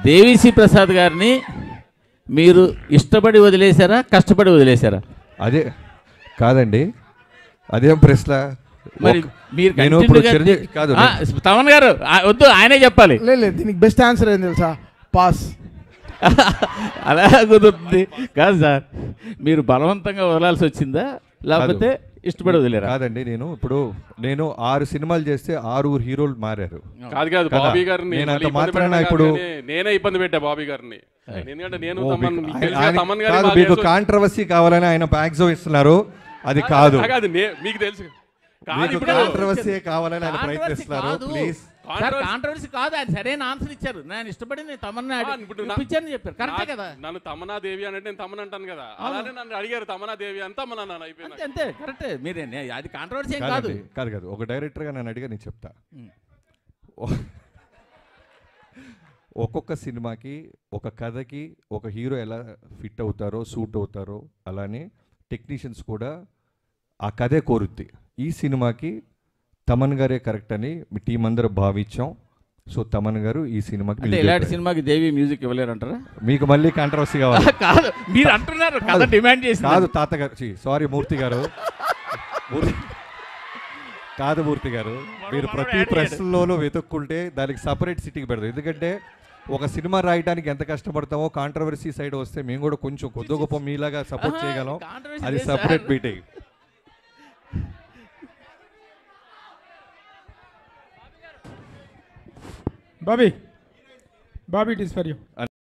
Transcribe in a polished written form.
దేవిశ్రీ ప్రసాద్ గారిని మీరు ఇష్టపడి వదిలేశారా, కష్టపడి వదిలేశారా? అదే కాదండి, అదేం ప్రశ్న. మరి మీరు నేను ఇప్పుడు కాదు తమన్ గారు వద్దు, ఆయనే చెప్పాలి. లేదు, దీనికి బెస్ట్ ఆన్సర్ ఏం తెలుసా? పాస్. అలా కుదురుతుంది కాదు సార్, మీరు బలవంతంగా వదలాల్సి వచ్చిందా లేకపోతే ఇష్టపడి వదిలేరా? కాదండి, నేను 6 సినిమాలు చేస్తే 6 హీరోలు మారారు. కాదు బాబీ గారిని నేనంత మాత్రాన ఇప్పుడు నేనే ఇబ్బంది పెట్టా బాబీ గారిని. ఎందుకంటే నేను మీకు కాంట్రవర్సీ కావాలని ఆయన ప్యాక్సో ఇస్తున్నారు, అది కాదు. మీకు తెలుసు కాంట్రవర్సీ కావాలని ఆయన ప్రయత్నిస్తున్నారు. ప్లీజ్ కాంట్రవర్సీ కాదు, అది సరైన ఆన్సర్ ఇచ్చారు. నేను ఇష్టపడి తమన్నా ఇప్పించాను చెప్పారు, కరెక్టే కదా. నన్ను తమన్నా దేవి అంటే నేను తమన్ అంటాను కదా, అలానే నన్ను అడిగారు తమన్నా దేవి అని తమన్నా నన్ను అయిపోయింది. అంతే, కరెక్టే. మీరే అది కాంట్రవర్సీ ఏం కాదు. కాదు ఒక డైరెక్టర్గా నన్ను అడిగా నేను చెప్తా. ఒక్కొక్క సినిమాకి ఒక కథకి ఒక హీరో ఎలా ఫిట్ అవుతారో సూట్ అవుతారో అలానే టెక్నీషియన్స్ కూడా ఆ కథే కోరుద్ది. ఈ సినిమాకి తమన్ గారే కరెక్ట్ అని మీ టీం అందరూ భావించాం. సో తమన్ గారు ఈ సినిమాకి ఇలాంటి సినిమాకి దేవి మ్యూజిక్ ఇవ్వలేరు అంటారా? మీకు మళ్ళీ కాంట్రవర్సీ కావాలి? కాదు, మీరు అంటున్నారు కదా, డిమాండ్ చేసి కాదు తాతగారు, సారీ మూర్తి గారు, కాదు మూర్తి గారు, మీరు ప్రతి ప్రశ్నలోనూ వెతుక్కుంటే దానికి సపరేట్ సిటీకి పెడతారు. ఎందుకంటే ఒక సినిమా రాయడానికి ఎంత కష్టపడతామో కాంట్రవర్సీ సైడ్ వస్తే మేము కూడా కొంచెం కొద్ది గొప్ప మీలాగా సపోర్ట్ చేయగలం. అది separate meeting. Bobby, it is for you.